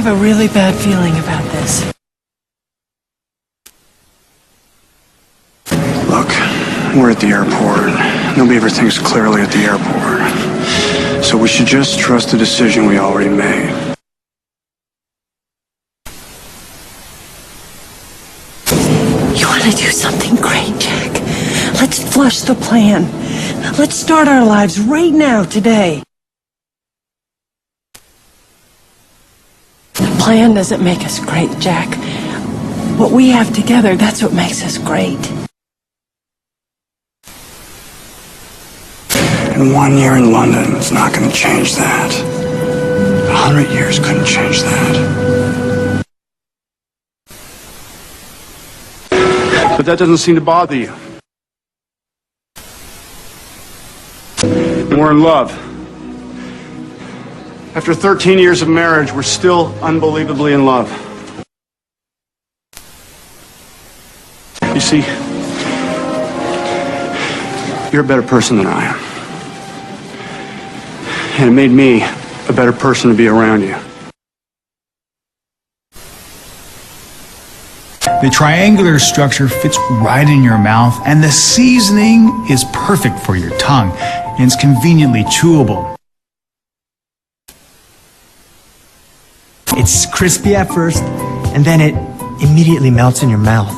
have a really bad feeling about this. Look, we're at the airport. Nobody ever thinks clearly at the airport. So we should just trust the decision we already made. You want to do something great, Jack? Let's flush the plan. Let's start our lives right now, today. The plan doesn't make us great, Jack. What we have together, that's what makes us great. And 1 year in London is not going to change that. 100 years couldn't change that. But that doesn't seem to bother you. We're in love. After 13 years of marriage, we're still unbelievably in love. You see, you're a better person than I am. And it made me a better person to be around you. The triangular structure fits right in your mouth, and the seasoning is perfect for your tongue, and it's conveniently chewable. It's crispy at first, and then it immediately melts in your mouth.